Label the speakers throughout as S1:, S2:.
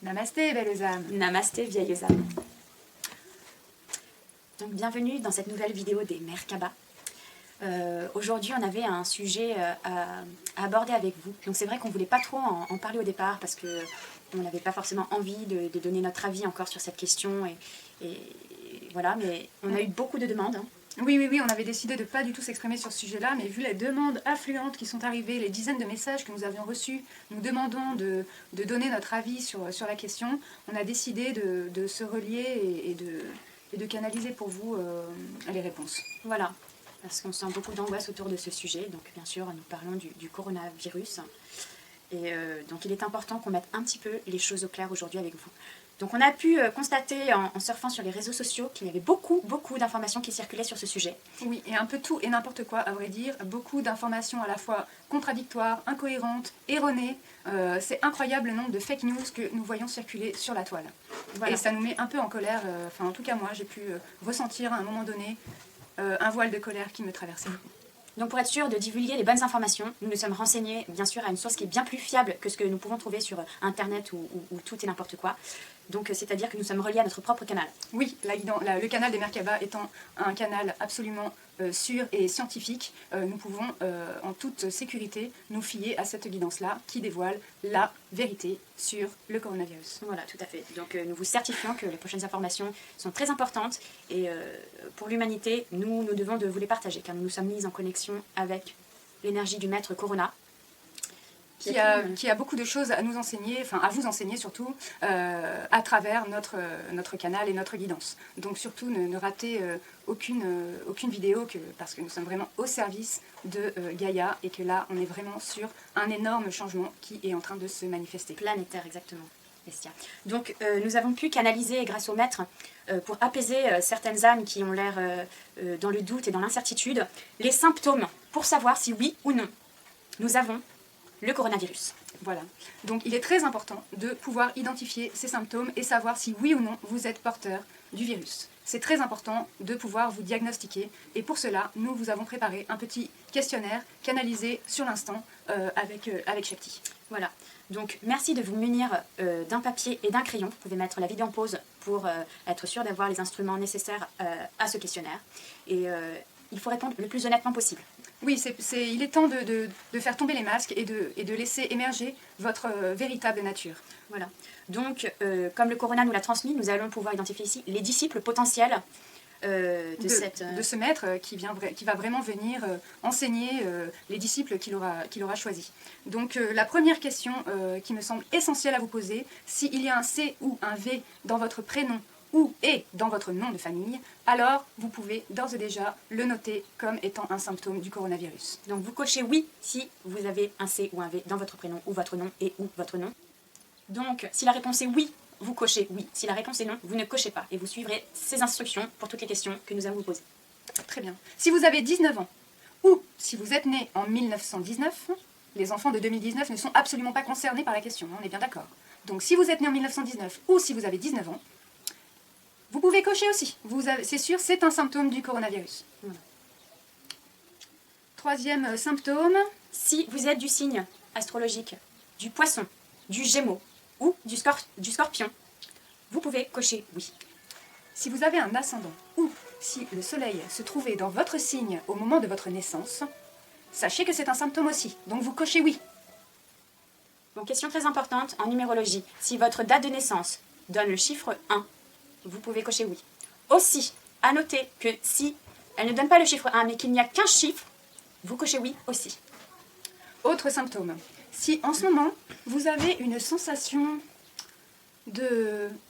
S1: Namasté, belles âmes.
S2: Namasté, vieilles âmes. Donc, bienvenue dans cette nouvelle vidéo des Merkaba. Aujourd'hui, on avait un sujet à aborder avec vous. Donc, c'est vrai qu'on ne voulait pas trop en parler au départ parce qu'on n'avait pas forcément envie de donner notre avis encore sur cette question. Et voilà, mais on a eu beaucoup de demandes.
S1: Oui, on avait décidé de ne pas du tout s'exprimer sur ce sujet-là, mais vu les demandes affluentes qui sont arrivées, les dizaines de messages que nous avions reçus, nous demandant de donner notre avis sur la question, on a décidé de se relier et de canaliser pour vous les réponses.
S2: Voilà, parce qu'on sent beaucoup d'angoisse autour de ce sujet. Donc bien sûr, nous parlons du coronavirus. Et donc il est important qu'on mette un petit peu les choses au clair aujourd'hui avec vous. Donc on a pu constater en surfant sur les réseaux sociaux qu'il y avait beaucoup d'informations qui circulaient sur ce sujet.
S1: Oui, et un peu tout et n'importe quoi, à vrai dire. Beaucoup d'informations à la fois contradictoires, incohérentes, erronées. C'est incroyable le nombre de fake news que nous voyons circuler sur la toile. Voilà. Et ça nous met un peu en colère. En tout cas moi, j'ai pu ressentir à un moment donné un voile de colère qui me traversait.
S2: Donc pour être sûr de divulguer les bonnes informations, nous nous sommes renseignés bien sûr à une source qui est bien plus fiable que ce que nous pouvons trouver sur internet ou tout et n'importe quoi. Donc c'est-à-dire que nous sommes reliés à notre propre canal.
S1: Oui, le canal des Merkaba étant un canal absolument sûr et scientifique, nous pouvons en toute sécurité nous fier à cette guidance-là qui dévoile la vérité sur le coronavirus.
S2: Voilà, tout à fait. Donc nous vous certifions que les prochaines informations sont très importantes et pour l'humanité, nous devons de vous les partager car nous nous sommes mis en connexion avec l'énergie du maître Corona.
S1: Qui a beaucoup de choses à nous enseigner, enfin à vous enseigner surtout, à travers notre canal et notre guidance. Donc surtout ne ratez aucune vidéo parce que nous sommes vraiment au service de Gaïa et que là on est vraiment sur un énorme changement qui est en train de se manifester.
S2: Planétaire, exactement. Bestia. Donc nous avons pu canaliser grâce au maître pour apaiser certaines âmes qui ont l'air dans le doute et dans l'incertitude, les symptômes pour savoir si oui ou non nous avons le coronavirus.
S1: Voilà. Donc il est très important de pouvoir identifier ces symptômes et savoir si oui ou non vous êtes porteur du virus. C'est très important de pouvoir vous diagnostiquer et pour cela, nous vous avons préparé un petit questionnaire canalisé sur l'instant avec Shakti.
S2: Voilà. Donc merci de vous munir d'un papier et d'un crayon. Vous pouvez mettre la vidéo en pause pour être sûr d'avoir les instruments nécessaires à ce questionnaire. Et il faut répondre le plus honnêtement possible.
S1: Oui, il est temps de faire tomber les masques et de laisser émerger votre véritable nature.
S2: Voilà. Donc, comme le corona nous l'a transmis, nous allons pouvoir identifier ici les disciples potentiels de
S1: ce maître qui va vraiment venir enseigner les disciples qu'il aura choisis. Donc, la première question qui me semble essentielle à vous poser, s'il y a un C ou un V dans votre prénom ou et dans votre nom de famille, alors vous pouvez d'ores et déjà le noter comme étant un symptôme du coronavirus.
S2: Donc vous cochez oui si vous avez un C ou un V dans votre prénom ou votre nom et ou votre nom. Donc si la réponse est oui, vous cochez oui. Si la réponse est non, vous ne cochez pas et vous suivrez ces instructions pour toutes les questions que nous allons vous poser.
S1: Très bien. Si vous avez 19 ans ou si vous êtes né en 1919, les enfants de 2019 ne sont absolument pas concernés par la question, on est bien d'accord. Donc si vous êtes né en 1919 ou si vous avez 19 ans, vous pouvez cocher aussi. C'est sûr, c'est un symptôme du coronavirus. Voilà. Troisième symptôme.
S2: Si vous êtes du signe astrologique du poisson, du gémeaux ou du scorpion, vous pouvez cocher oui.
S1: Si vous avez un ascendant ou si le soleil se trouvait dans votre signe au moment de votre naissance, sachez que c'est un symptôme aussi. Donc vous cochez oui.
S2: Bon, question très importante en numérologie. Si votre date de naissance donne le chiffre 1, vous pouvez cocher oui. Aussi, à noter que si elle ne donne pas le chiffre 1, mais qu'il n'y a qu'un chiffre, vous cochez oui aussi.
S1: Autre symptôme. Si en ce moment, vous avez une sensation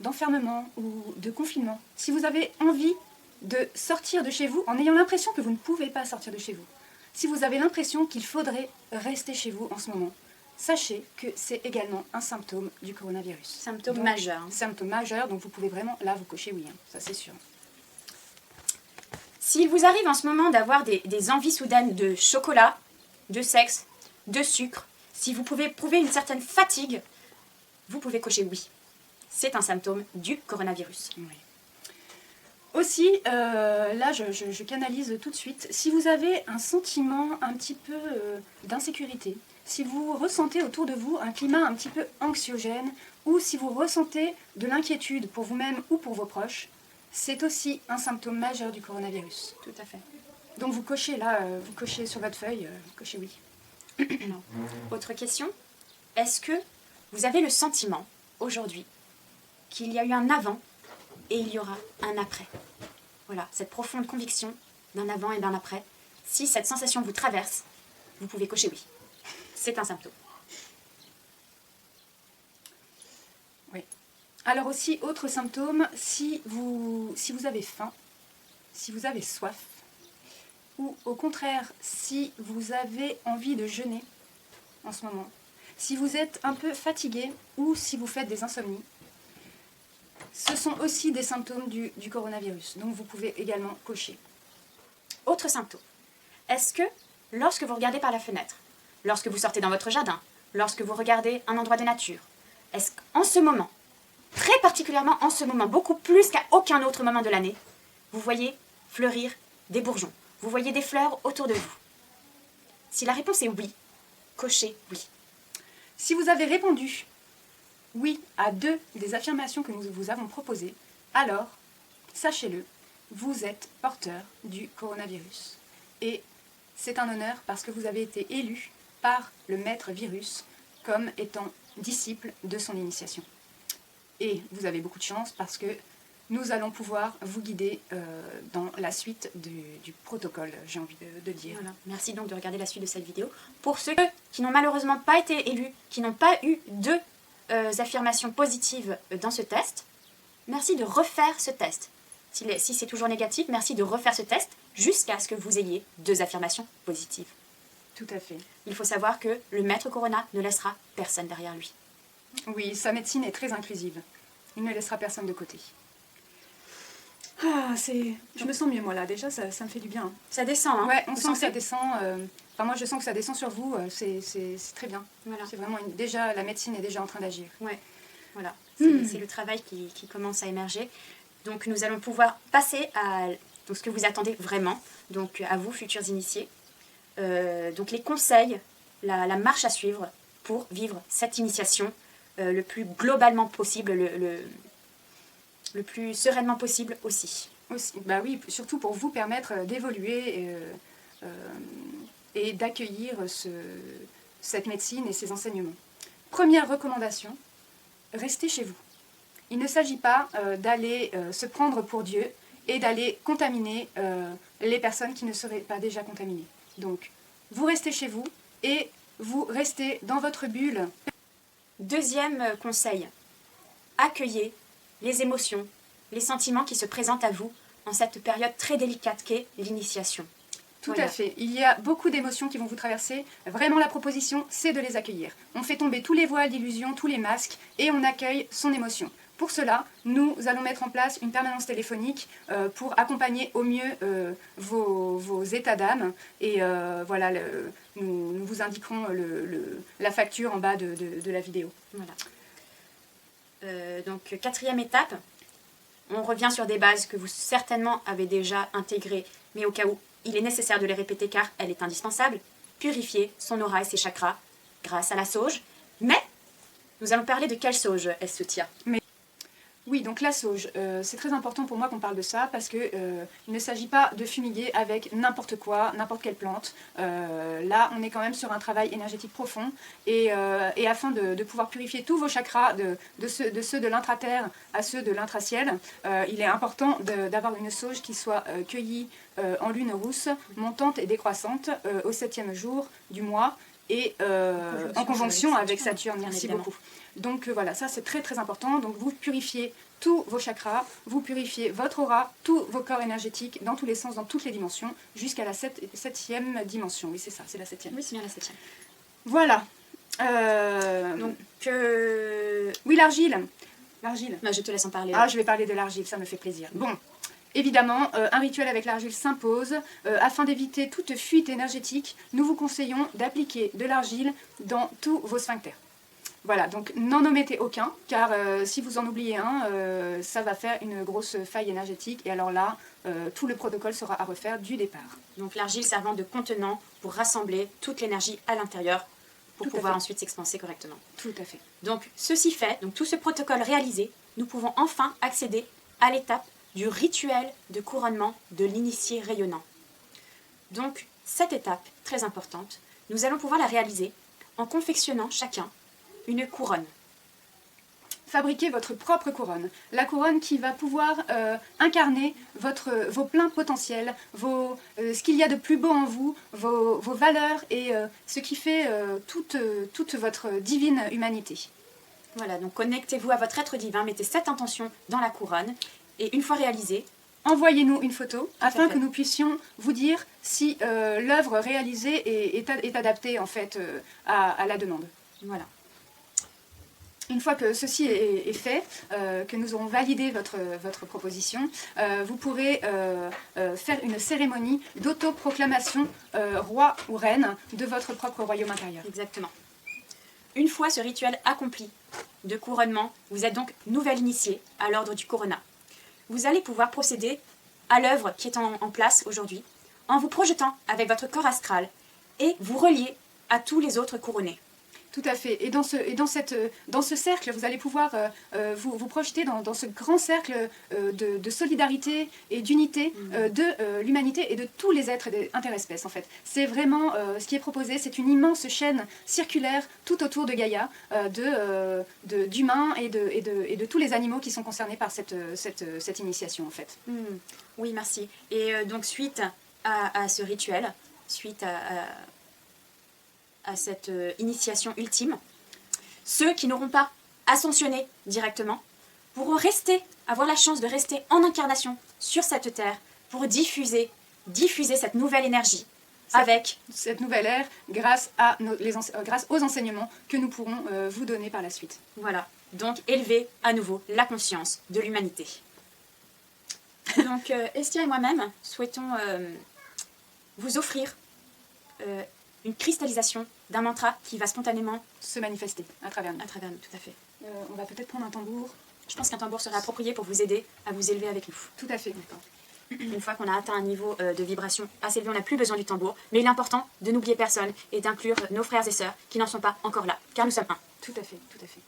S1: d'enfermement ou de confinement, si vous avez envie de sortir de chez vous en ayant l'impression que vous ne pouvez pas sortir de chez vous, si vous avez l'impression qu'il faudrait rester chez vous en ce moment, sachez que c'est également un symptôme du coronavirus.
S2: Symptôme majeur.
S1: Symptôme majeur, donc vous pouvez vraiment, là, vous cochez oui, hein, ça c'est sûr.
S2: S'il vous arrive en ce moment d'avoir des envies soudaines de chocolat, de sexe, de sucre, si vous pouvez éprouver une certaine fatigue, vous pouvez cocher oui. C'est un symptôme du coronavirus.
S1: Oui. Aussi, là je canalise tout de suite, si vous avez un sentiment un petit peu d'insécurité, si vous ressentez autour de vous un climat un petit peu anxiogène, ou si vous ressentez de l'inquiétude pour vous-même ou pour vos proches, c'est aussi un symptôme majeur du coronavirus.
S2: Tout à fait.
S1: Donc vous cochez là, vous cochez sur votre feuille, cochez oui.
S2: Non. Autre question, est-ce que vous avez le sentiment aujourd'hui qu'il y a eu un avant et il y aura un après? Voilà, cette profonde conviction d'un avant et d'un après. Si cette sensation vous traverse, vous pouvez cocher oui. C'est un symptôme.
S1: Oui. Alors aussi, autre symptôme, si vous avez faim, si vous avez soif, ou au contraire, si vous avez envie de jeûner en ce moment, si vous êtes un peu fatigué ou si vous faites des insomnies, ce sont aussi des symptômes du coronavirus. Donc vous pouvez également cocher.
S2: Autre symptôme. Est-ce que lorsque vous regardez par la fenêtre, lorsque vous sortez dans votre jardin, lorsque vous regardez un endroit de nature, est-ce qu'en ce moment, très particulièrement en ce moment, beaucoup plus qu'à aucun autre moment de l'année, vous voyez fleurir des bourgeons, vous voyez des fleurs autour de vous? Si la réponse est oui, cochez oui.
S1: Si vous avez répondu oui à 2 des affirmations que nous vous avons proposées, alors, sachez-le, vous êtes porteur du coronavirus. Et c'est un honneur parce que vous avez été élu par le maître virus comme étant disciple de son initiation. Et vous avez beaucoup de chance parce que nous allons pouvoir vous guider dans la suite du protocole, j'ai envie de dire.
S2: Voilà. Merci donc de regarder la suite de cette vidéo. Pour ceux qui n'ont malheureusement pas été élus, qui n'ont pas eu 2 affirmations positives dans ce test, merci de refaire ce test. Si c'est toujours négatif, merci de refaire ce test jusqu'à ce que vous ayez 2 affirmations positives.
S1: Tout à fait.
S2: Il faut savoir que le maître Corona ne laissera personne derrière lui.
S1: Oui, sa médecine est très inclusive. Il ne laissera personne de côté. Ah, je me sens mieux, moi, là. Déjà, ça me fait du bien.
S2: Ça descend, hein?
S1: Ouais, on
S2: Vous
S1: sent que ça
S2: sentez
S1: descend. Enfin, moi, je sens que ça descend sur vous. C'est très bien.
S2: Voilà.
S1: C'est vraiment déjà, la médecine est déjà en train d'agir.
S2: Ouais, voilà. C'est le travail qui commence à émerger. Donc, nous allons pouvoir passer à donc, ce que vous attendez vraiment. Donc, à vous, futurs initiés. Donc, les conseils, la marche à suivre pour vivre cette initiation le plus globalement possible, le plus sereinement possible aussi.
S1: Bah oui, surtout pour vous permettre d'évoluer et d'accueillir cette médecine et ses enseignements. Première recommandation, restez chez vous. Il ne s'agit pas d'aller se prendre pour Dieu et d'aller contaminer les personnes qui ne seraient pas déjà contaminées. Donc, vous restez chez vous et vous restez dans votre bulle.
S2: Deuxième conseil, accueillez les émotions, les sentiments qui se présentent à vous en cette période très délicate qu'est l'initiation.
S1: Tout
S2: Voilà.
S1: à fait. Il y a beaucoup d'émotions qui vont vous traverser. Vraiment, la proposition, c'est de les accueillir. On fait tomber tous les voiles d'illusion, tous les masques, et on accueille son émotion. Pour cela, nous allons mettre en place une permanence téléphonique pour accompagner au mieux vos états d'âme. Et voilà, nous vous indiquerons la facture en bas de la vidéo.
S2: Voilà. Donc, 4e étape, on revient sur des bases que vous certainement avez déjà intégrées, mais au cas où il est nécessaire de les répéter car elle est indispensable. Purifier son aura et ses chakras grâce à la sauge. Mais nous allons parler de quelle sauge, Tia?
S1: Oui, donc la sauge, c'est très important pour moi qu'on parle de ça parce que il ne s'agit pas de fumiguer avec n'importe quoi, n'importe quelle plante. Là, on est quand même sur un travail énergétique profond et afin de pouvoir purifier tous vos chakras, de ceux de l'intraterre à ceux de l'intraciel, il est important d'avoir une sauge qui soit cueillie en lune rousse, montante et décroissante au 7e jour du mois et en conjonction avec Saturne. Merci beaucoup. Donc voilà, ça c'est très très important. Donc vous purifiez tous vos chakras, vous purifiez votre aura, tous vos corps énergétiques dans tous les sens, dans toutes les dimensions, jusqu'à la 7e dimension. Oui, c'est ça, c'est la 7e.
S2: Oui, c'est bien la 7e.
S1: Voilà.
S2: Donc,
S1: oui, l'argile. L'argile.
S2: je te laisse en parler.
S1: Ah, je vais parler de l'argile, ça me fait plaisir. Bon. Évidemment, un rituel avec l'argile s'impose. Afin d'éviter toute fuite énergétique, nous vous conseillons d'appliquer de l'argile dans tous vos sphincters. Voilà, donc n'en omettez aucun, car si vous en oubliez un, ça va faire une grosse faille énergétique, et alors là, tout le protocole sera à refaire du départ.
S2: Donc l'argile servant de contenant pour rassembler toute l'énergie à l'intérieur pour pouvoir ensuite s'expanser correctement.
S1: Tout à fait.
S2: Donc ceci fait, donc tout ce protocole réalisé, nous pouvons enfin accéder à l'étape du rituel de couronnement de l'initié rayonnant. Donc cette étape, très importante, nous allons pouvoir la réaliser en confectionnant chacun une couronne.
S1: Fabriquez votre propre couronne. La couronne qui va pouvoir incarner vos pleins potentiels, ce qu'il y a de plus beau en vous, vos valeurs et ce qui fait toute votre divine humanité.
S2: Voilà, donc connectez-vous à votre être divin, mettez cette intention dans la couronne et une fois réalisée,
S1: envoyez-nous une photo afin que nous puissions vous dire si l'œuvre réalisée est adaptée en fait à la demande.
S2: Voilà.
S1: Une fois que ceci est fait, que nous aurons validé votre proposition, vous pourrez faire une cérémonie d'autoproclamation roi ou reine de votre propre royaume intérieur.
S2: Exactement. Une fois ce rituel accompli de couronnement, vous êtes donc nouvel initié à l'ordre du Corona. Vous allez pouvoir procéder à l'œuvre qui est en place aujourd'hui en vous projetant avec votre corps astral et vous relier à tous les autres couronnés.
S1: Tout à fait. Et dans ce cercle, vous allez pouvoir vous projeter dans ce grand cercle de solidarité et d'unité de l'humanité et de tous les êtres interespèces, en fait. C'est vraiment ce qui est proposé, c'est une immense chaîne circulaire tout autour de Gaïa, d'humains et de tous les animaux qui sont concernés par cette initiation, en fait.
S2: Oui, merci. Et donc, suite à ce rituel, suite à cette initiation ultime, ceux qui n'auront pas ascensionné directement pourront avoir la chance de rester en incarnation sur cette terre pour diffuser cette nouvelle énergie avec
S1: cette nouvelle ère grâce aux enseignements que nous pourrons vous donner par la suite.
S2: Voilà, donc élever à nouveau la conscience de l'humanité. Donc Estia et moi-même souhaitons vous offrir une cristallisation d'un mantra qui va spontanément
S1: se manifester à travers nous.
S2: À travers nous, tout à fait.
S1: On va peut-être prendre un tambour.
S2: Je pense qu'un tambour serait approprié pour vous aider à vous élever avec nous.
S1: Tout à fait.
S2: Une fois qu'on a atteint un niveau de vibration assez élevé, on n'a plus besoin du tambour. Mais il est important de n'oublier personne et d'inclure nos frères et sœurs qui n'en sont pas encore là, car nous sommes un.
S1: Tout à fait, tout à fait.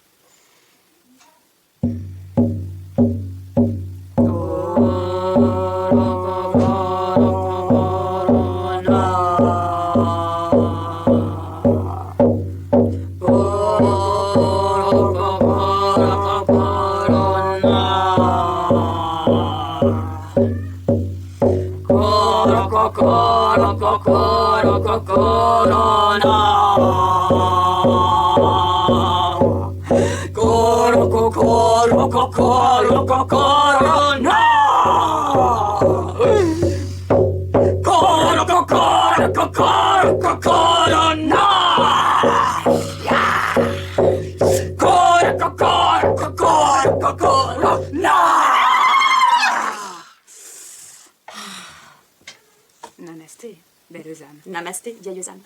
S1: Namasté, belles âmes.
S2: Namasté, vieilles âmes.